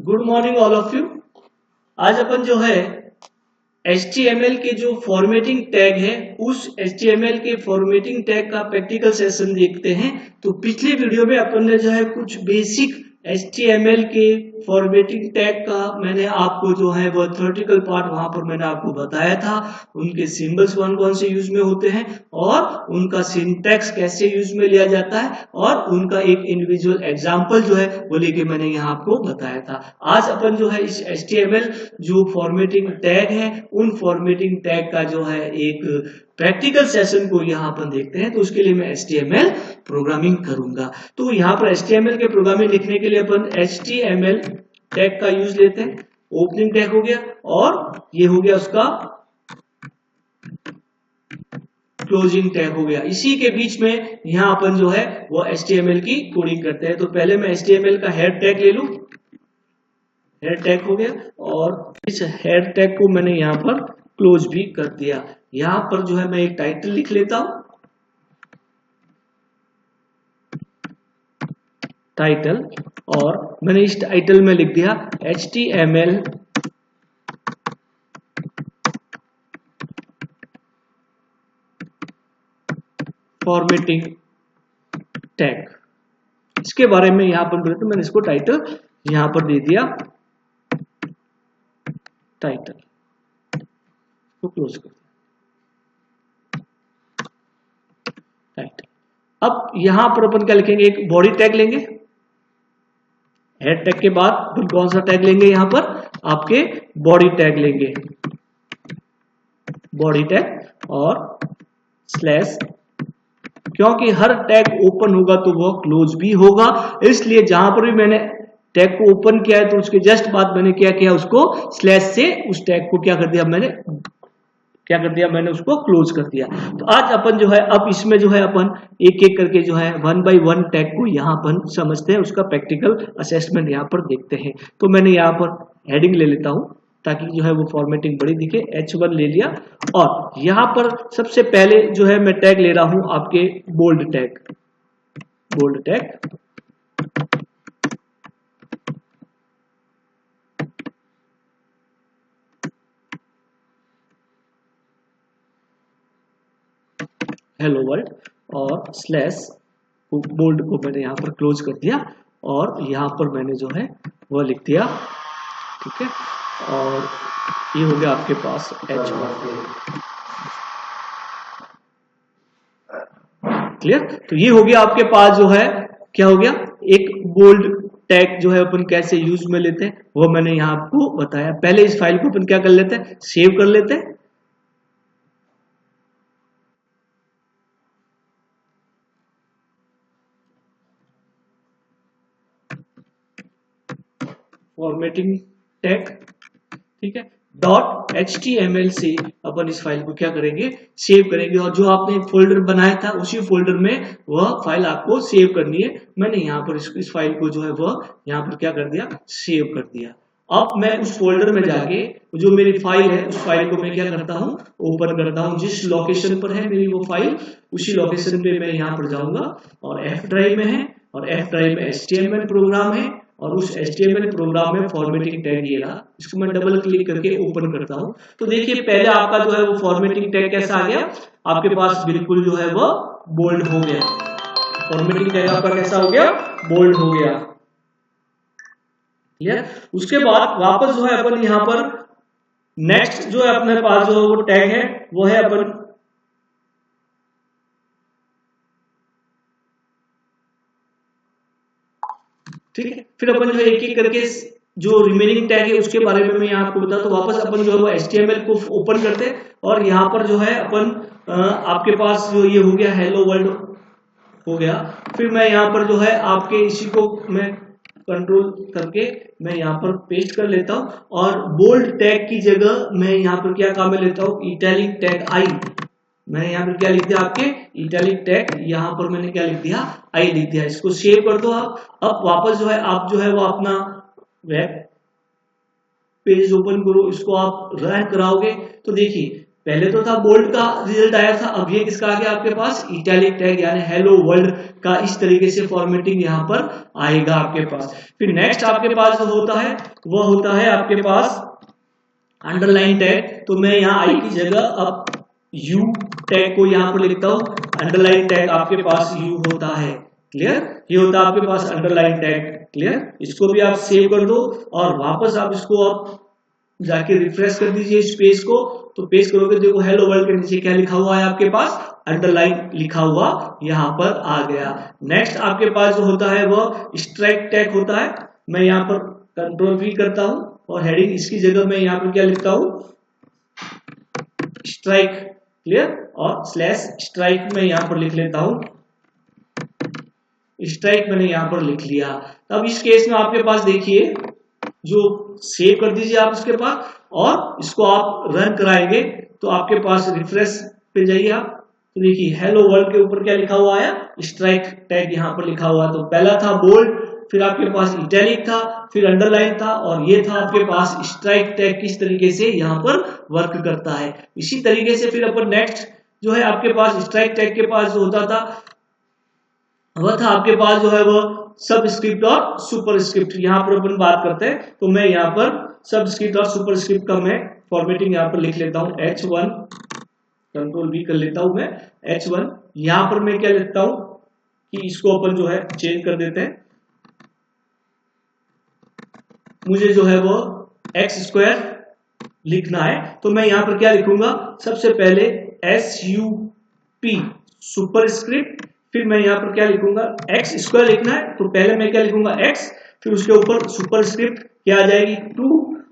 Good morning all of you. आज अपन जो है HTML के जो फॉर्मेटिंग टैग है उस HTML के फॉर्मेटिंग टैग का प्रैक्टिकल सेशन देखते हैं। तो पिछली वीडियो में अपन ने जो है कुछ बेसिक HTML के फॉर्मेटिंग टैग का मैंने आपको जो है वो थ्योरेटिकल पार्ट वहां पर मैंने आपको बताया था। उनके सिंबल्स कौन कौन से यूज में होते हैं और उनका सिंटैक्स कैसे यूज में लिया जाता है और उनका एक इंडिविजुअल एग्जांपल जो है वो लेके मैंने यहाँ आपको बताया था। आज अपन जो है इस HTML जो फॉर्मेटिंग टैग है उन फॉर्मेटिंग टैग का जो है एक प्रैक्टिकल सेशन को यहाँ पर देखते हैं। तो उसके लिए मैं HTML प्रोग्रामिंग करूंगा। तो यहाँ पर HTML के प्रोग्रामिंग लिखने के लिए अपन HTML टैग का यूज लेते हैं। ओपनिंग टैग हो गया और ये हो गया उसका क्लोजिंग टैग हो गया। इसी के बीच में यहाँ अपन जो है वो HTML की कोडिंग करते हैं। तो पहले मैं HTML का हेड टैग ले लूं। हेड टैग हो गया और इस हेड टैग को मैंने यहाँ पर क्लोज भी कर दिया। यहाँ पर जो है मैं एक टाइटल लिख लेता हूं, टाइटल, और मैंने इस टाइटल में लिख दिया HTML फॉर्मेटिंग टैग। इसके बारे में यहां पर बोले तो मैंने इसको टाइटल यहां पर दे दिया, टाइटल को क्लोज कर दिया, टाइटल। अब यहां पर अपन क्या लिखेंगे, एक बॉडी टैग लेंगे। हेड टैग के बाद अपन कौन सा टैग लेंगे, यहां पर आपके बॉडी टैग लेंगे, बॉडी टैग और स्लैश, क्योंकि हर टैग ओपन होगा तो वह क्लोज भी होगा, इसलिए जहां पर भी मैंने टैग को ओपन किया है तो उसके जस्ट बाद मैंने क्या किया, उसको स्लैश से उस टैग को क्या कर दिया, मैंने उसको क्लोज कर दिया। तो आज अपन जो है अब इसमें जो है अपन एक एक करके जो है 1 बाय 1 टैग को यहाँ अपन समझते हैं, उसका प्रैक्टिकल असेसमेंट यहाँ पर देखते हैं। तो मैंने यहाँ पर हेडिंग ले लेता हूँ ताकि जो है वो फॉर्मेटिंग बड़ी दिखे। H1 ले लिया और यहाँ पर सबसे पहले जो है मैं टैग ले रहा हूं आपके bold tag, bold tag. Hello world और स्लैश बोल्ड को मैंने यहाँ पर क्लोज कर दिया और यहाँ पर मैंने जो है वह लिख दिया, ठीक है। और ये हो गया आपके पास H1, क्लियर। तो ये हो गया आपके पास जो है क्या हो गया, एक बोल्ड टैग जो है अपन कैसे यूज में लेते हैं वो मैंने यहाँ आपको बताया। पहले इस फाइल को अपन क्या कर लेते हैं, सेव कर लेते हैं। फॉर्मेटिंग टैग, ठीक है, .html से अपन इस फाइल को क्या करेंगे, सेव करेंगे। और जो आपने फोल्डर बनाया था उसी फोल्डर में वह फाइल आपको सेव करनी है। मैंने यहाँ पर इस फाइल को जो है वह यहाँ पर क्या कर दिया, सेव कर दिया। अब मैं उस फोल्डर में जाके जो मेरी फाइल है उस फाइल को मैं क्या करता हूँ, ओपन करता हूँ। जिस लोकेशन पर है मेरी वो फाइल उसी लोकेशन पे मैं यहाँ पर जाऊंगा और F ड्राइव में है और F ड्राइव में HTML प्रोग्राम है और उस HTML प्रोग्राम में फॉर्मेटिंग टैग ये रहा। इसको मैं डबल क्लिक करके ओपन करता हूं। तो देखिए पहले आपका जो है वो फॉर्मेटिंग टैग कैसा आ गया, आपके पास बिल्कुल जो है वो बोल्ड हो गया। फॉर्मेटिंग टैग आपका कैसा हो गया, बोल्ड हो गया, क्लियर। उसके बाद वापस जो है अपन यहाँ पर नेक्स्ट जो है अपने पास जो वो टैग है वो है अपन ठीक है। फिर अपन जो एक एक करके जो रिमेनिंग टैग है उसके बारे में मैं यहाँ आपको बताता हूँ। वापस अपन जो है वो HTML को ओपन करते हैं और यहाँ पर जो है अपन आपके पास जो ये हो गया हेलो वर्ल्ड हो गया। फिर मैं यहाँ पर जो है आपके इसी को मैं कंट्रोल करके मैं यहाँ पर पेस्ट कर लेता हूँ और बोल्ड टैग की जगह मैं यहाँ पर क्या काम में लेता हूँ, इटैलिक टैग आई। मैंने यहाँ पर क्या लिख दिया, आपके इटैलिक टैग, यहाँ पर मैंने क्या लिख दिया, आई लिख दिया। इसको सेव कर दो आप। अब वापस जो है आप जो है वो अपना वेब पेज ओपन करो, इसको आप रन कराओगे तो देखिए पहले तो था बोल्ड का रिजल्ट आया था, अब ये किसका आ गया आपके पास, इटैलिक टैग यानी हेलो वर्ल्ड का इस तरीके से फॉर्मेटिंग यहाँ पर आएगा आपके पास। फिर नेक्स्ट आपके पास जो होता है वह होता है आपके पास अंडरलाइन टैग। तो मैं यहाँ आई की जगह अब यू टैग को यहाँ पर लिखता हूँ, अंडरलाइन टैग आपके पास यू होता है, क्लियर, ये होता है आपके पास अंडरलाइन टैग, क्लियर। इसको भी आप सेव कर दो और वापस आप इसको आप जाके रिफ्रेश कर दीजिए इस पेज को, तो पेज करोगे देखो हेलो वर्ल्ड के नीचे क्या लिखा हुआ है आपके पास, अंडरलाइन लिखा हुआ यहाँ पर आ गया। नेक्स्ट आपके पास जो होता है वह स्ट्राइक टैग होता है। मैं यहाँ पर कंट्रोल V करता हूँ और हेडिंग इसकी जगह मैं यहाँ पर क्या लिखता हूँ, स्ट्राइक, क्लियर, और स्लैश स्ट्राइक में यहाँ पर लिख लेता हूँ, स्ट्राइक मैंने यहाँ पर लिख लिया। अब इस केस में आपके पास देखिए जो सेव कर दीजिए आप इसके पास, और इसको आप रन कराएंगे तो आपके पास रिफ्रेश पे जाइए आप, तो देखिए हेलो वर्ल्ड के ऊपर क्या लिखा हुआ है, स्ट्राइक टैग यहाँ पर लिखा हुआ। तो पहला था बोल्ड, फिर आपके पास इटैलिक था, फिर अंडरलाइन था, और ये था आपके पास स्ट्राइक टैग किस तरीके से यहाँ पर वर्क करता है। इसी तरीके से फिर अपन नेक्स्ट जो है आपके पास स्ट्राइक टैग के पास जो होता था वह था आपके पास जो है वह सबस्क्रिप्ट और सुपरस्क्रिप्ट। यहाँ पर अपन बात करते हैं तो मैं यहाँ पर सबस्क्रिप्ट और सुपरस्क्रिप्ट का मैं फॉर्मेटिंग यहाँ पर लिख लेता हूँ H1, कंट्रोल V कर लेता हूँ मैं H1। यहाँ पर मैं क्या लिखता हूँ कि इसको अपन जो है चेंज कर देते हैं, मुझे जो है वो x² लिखना है, तो मैं यहाँ पर क्या लिखूंगा, सबसे पहले SUP सुपरस्क्रिप्ट, फिर मैं यहाँ पर क्या लिखूंगा x² लिखना है, तो पहले मैं क्या लिखूंगा x, फिर उसके ऊपर सुपरस्क्रिप्ट क्या आ जाएगी 2,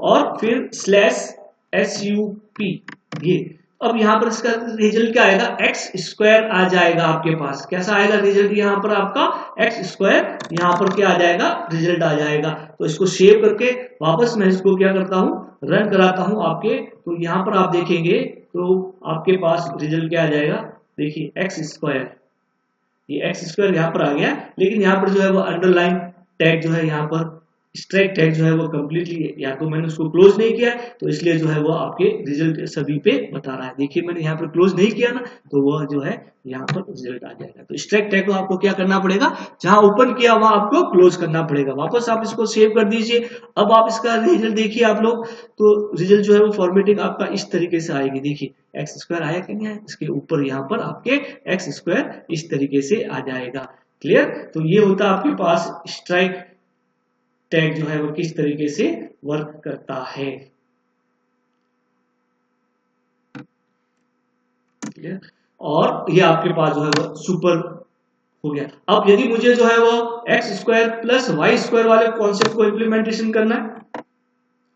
और फिर स्लैश SUP ये। अब यहाँ पर इसका रिजल्ट क्या आएगा, x² आ जाएगा आपके पास। कैसा आएगा रिजल्ट, यहाँ पर आपका x², यहाँ पर क्या आ जाएगा, रिजल्ट आ जाएगा। तो इसको सेव करके वापस मैं इसको क्या करता हूँ, रन कराता हूँ आपके, तो यहाँ पर आप देखेंगे तो आपके पास रिजल्ट क्या आ जाएगा, देखिए x², ये x² यहाँ पर आ गया, लेकिन यहाँ पर जो है वो अंडरलाइन टैग जो है यहाँ पर स्ट्राइक टैग जो है वो कंप्लीटली, या तो मैंने उसको क्लोज नहीं किया तो इसलिए जो है वो आपके रिजल्ट सभी पे बता रहा है। देखिए मैंने यहाँ पर क्लोज नहीं किया ना, तो वह जो है यहाँ पर रिजल्ट आ जाएगा। तो स्ट्राइक टैग को आपको क्या करना पड़ेगा, जहां ओपन किया वहां आपको क्लोज करना पड़ेगा। वापस आप इसको सेव कर दीजिए। अब आप इसका रिजल्ट देखिए आप लोग, तो रिजल्ट जो है वो फॉर्मेटिंग आपका इस तरीके से आएगी। देखिए x² आया कि नहीं है, इसके ऊपर यहाँ पर आपके x² इस तरीके से आ जाएगा, क्लियर। तो ये होता है आपके पास स्ट्राइक टैग जो है वो किस तरीके से वर्क करता है, और ये आपके पास जो है वो सुपर हो गया। अब यदि मुझे जो है वो x² प्लस y² वाले कॉन्सेप्ट को इंप्लीमेंटेशन करना है,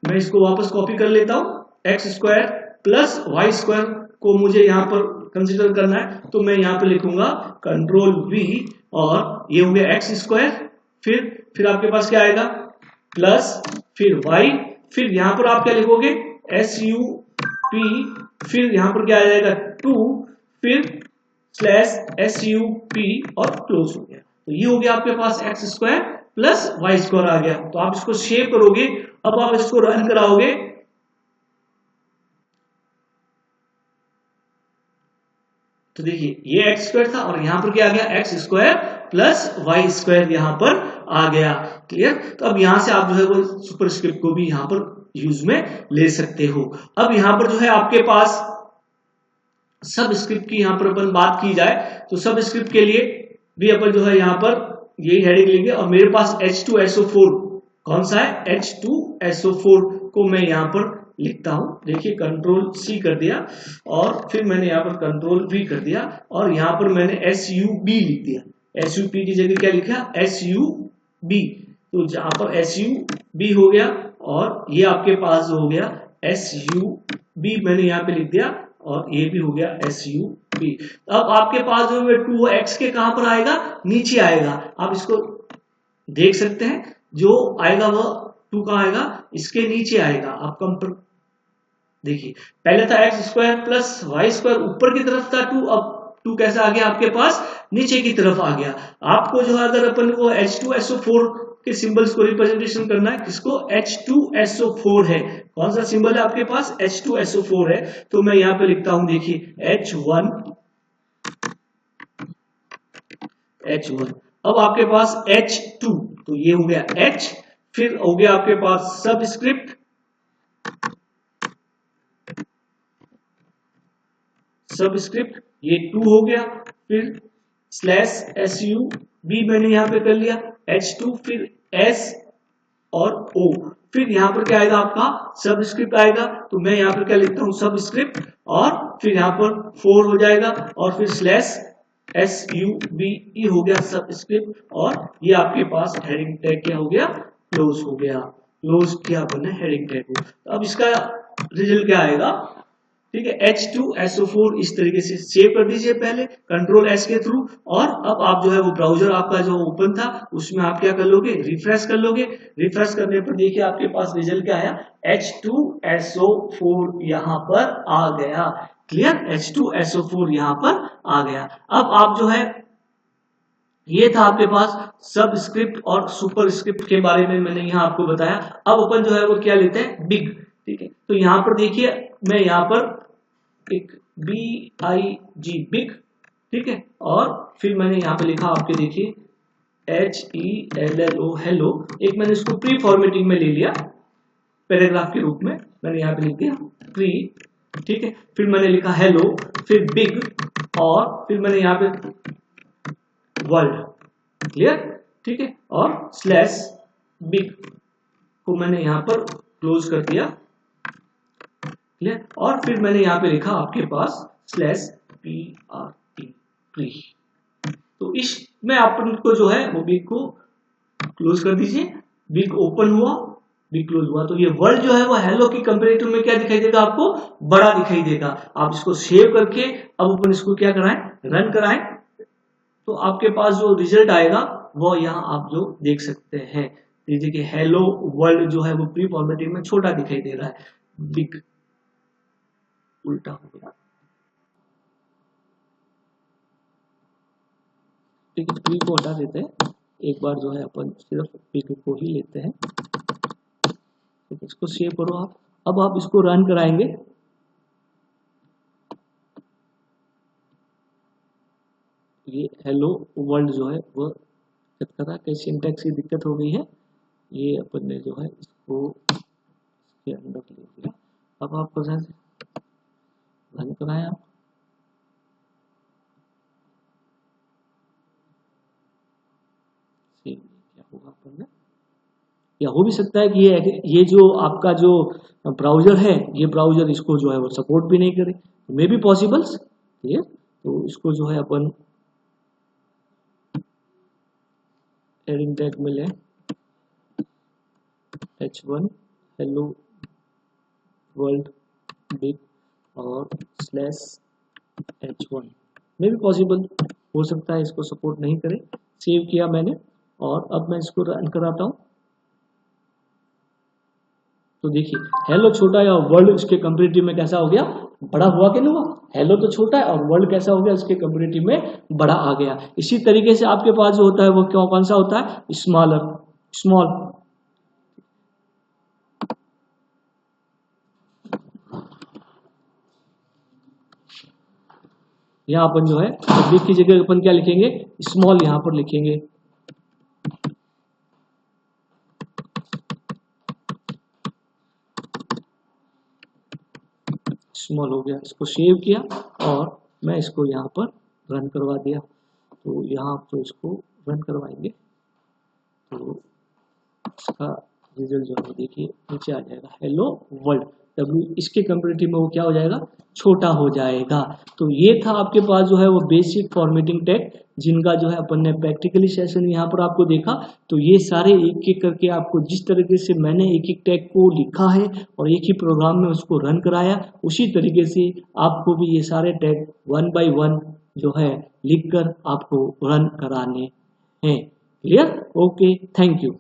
मैं इसको वापस कॉपी कर लेता हूं, x² प्लस y² को मुझे यहाँ पर कंसीडर करना है, तो मैं यहाँ पे लिखूंगा कंट्रोल V, और ये हो गया x², फिर आपके पास क्या आएगा प्लस, फिर y, फिर यहाँ पर आप क्या लिखोगे SUP, फिर यहाँ पर क्या आ जाएगा 2, फिर स्लैश SUP और क्लोज हो गया। तो ये हो गया आपके पास x² प्लस y² आ गया। तो आप इसको सेव करोगे, अब आप इसको रन कराओगे, तो देखिए ये x² था और यहाँ पर क्या आ गया x² प्लस y² यहाँ पर आ गया, क्लियर। तो अब यहाँ से आप जो है वो सुपरस्क्रिप्ट को भी यहाँ पर यूज में ले सकते हो। अब यहाँ पर जो है आपके पास सबस्क्रिप्ट की यहाँ पर अपन बात की जाए तो सबस्क्रिप्ट के लिए भी अपन जो है यहाँ पर यही हेडिंग लेंगे, और मेरे पास H2SO4 कौन सा है, H2SO4 को मैं यहाँ पर लिखता हूं। देखिए कंट्रोल C कर दिया और फिर मैंने यहाँ पर कंट्रोल V कर दिया, और यहाँ पर मैंने SUB लिख दिया। SUP की जगह क्या लिखा, SUB, तो जहां पर SUB हो गया, और ये आपके पास हो गया SUB मैंने यहाँ पे लिख दिया, और ये भी हो गया SUB। अब आपके पास जो है 2x के कहां पर आएगा, नीचे आएगा। आप इसको देख सकते हैं, जो आएगा वह 2 कहां आएगा, इसके नीचे आएगा। आप कंपेयर देखिए, पहले था x² प्लस y² ऊपर की तरफ था 2, अब 2 कैसा आ गया आपके पास, नीचे की तरफ आ गया। आपको जो है अगर अपन को H2SO4 के सिंबल्स को रिप्रेजेंटेशन करना है, किसको, H2SO4 है। कौन सा सिंबल है आपके पास, H2SO4 है। तो मैं यहां पे लिखता हूं, देखिए H1 H1। अब आपके पास H2, तो ये हो गया H, फिर हो गया आपके पास सबस्क्रिप्ट, ये 2 हो गया, फिर स्लैश SU भी मैंने यहां पे कर लिया, H2, फिर S और O, फिर यहां पर क्या आएगा आपका सबस्क्रिप्ट आएगा। तो मैं यहां पर क्या लिखता हूं, सबस्क्रिप्ट, और फिर यहां पर 4 हो जाएगा, और फिर स्लैश SUBE हो गया सबस्क्रिप्ट, और ये आपके पास हेडिंग टैग क्या हो गया, क्लोज हो गया। क्लोज किया अपने हेडिंग टैग को। तो अब इसका रिजल्ट क्या आएगा, ठीक है, H2SO4 इस तरीके से सेव कर दीजिए पहले कंट्रोल S के थ्रू, और अब आप जो है वो ब्राउजर आपका जो ओपन था उसमें आप क्या कर लोगे, रिफ्रेश कर लोगे। रिफ्रेश करने पर देखिए आपके पास रिजल्ट क्या आया, H2SO4 यहां पर आ गया। क्लियर, H2SO4 यहां पर आ गया। अब आप जो है, ये था आपके पास सबस्क्रिप्ट और सुपरस्क्रिप्ट के बारे में मैंने यहां आपको बताया। अब अपन जो है वो क्या लेते हैं, बिग, ठीक है। तो यहां पर देखिए मैं यहां पर एक BIG बिग, ठीक है, और फिर मैंने यहां पे लिखा आपके देखिए HELLO हेलो, एक मैंने इसको प्री फॉर्मेटिंग में ले लिया पैराग्राफ के रूप में, मैंने यहां पे लिख दिया प्री, ठीक है, फिर मैंने लिखा हेलो, फिर बिग, और फिर मैंने यहां पे वर्ल्ड, क्लियर, ठीक है, और स्लैश बिग को मैंने यहां पर क्लोज कर दिया, क्लियर, और फिर मैंने यहां पे लिखा आपके पास स्लैश PRT प्री। तो इसमें आपको जो है वो बिग को क्लोज कर दीजिए, बिग ओपन हुआ, बिग क्लोज हुआ, तो ये वर्ल्ड जो है वो हेलो की कंपेरेटिव में क्या दिखाई देगा, आपको बड़ा दिखाई देगा। आप इसको सेव करके अब अपन इसको क्या कराएं, रन कराएं, तो आपके पास जो रिजल्ट आएगा वो यहाँ आप जो देख सकते हैं, देखिए हेलो वर्ल्ड जो है वो प्री फॉर्मेटिंग में छोटा दिखाई दे रहा है, बिग उल्टा हो गया, ठीक है। प्री को हटा देते हैं, एक बार जो है अपन सिर्फ बिग को ही लेते हैं, तो इसको सेव करो आप। अब आप इसको रन कराएंगे, ये हेलो वर्ल्ड जो है वो दिक्कत कर रहा है, कहीं सिंटैक्स की दिक्कत हो गई है, ये अपन ने जो है इसको इसके अंदर ले दिया। अब आपको रन कराएं आप, क्या होगा अपन ने, या हो भी सकता है कि ये जो आपका जो ब्राउजर है, ये ब्राउजर इसको जो है वो सपोर्ट भी नहीं करे, मे बी पॉसिबल्स, ठीक है। तो इसको जो है अपन हेडिंग टैग में लें H1 हेलो वर्ल्ड बिग और स्लैश H1, मे भी पॉसिबल हो सकता है इसको सपोर्ट नहीं करे। सेव किया मैंने, और अब मैं इसको रन कराता हूं, तो देखिए हेलो छोटा है और वर्ल्ड इसके कंपेरेटिव में कैसा हो गया, बड़ा हुआ कि नहीं हुआ। हेलो तो छोटा है और वर्ल्ड कैसा हो गया, इसके कंपेरेटिव में बड़ा आ गया। इसी तरीके से आपके पास जो होता है वो कौन सा होता है, स्मॉलर, स्मॉल, यहाँ अपन जो है बिग की जगह अपन क्या लिखेंगे, स्मॉल यहां पर लिखेंगे, स्मॉल हो गया। इसको सेव किया और मैं इसको यहाँ पर रन करवा दिया, तो यहाँ तो इसको रन करवाएंगे, तो इसका रिजल्ट जो है देखिए नीचे आ जाएगा, हेलो वर्ल्ड, W इसके कंपेरेटिव में वो क्या हो जाएगा, छोटा हो जाएगा। तो ये था आपके पास जो है वो बेसिक फॉर्मेटिंग टैग, जिनका जो है अपन ने प्रैक्टिकली सेशन यहाँ पर आपको देखा। तो ये सारे एक एक करके आपको जिस तरीके से मैंने एक एक टैग को लिखा है और एक ही प्रोग्राम में उसको रन कराया, उसी तरीके से आपको भी ये सारे टैग 1 by 1 जो है लिखकर आपको रन कराने हैं। Clear, okay, thank you.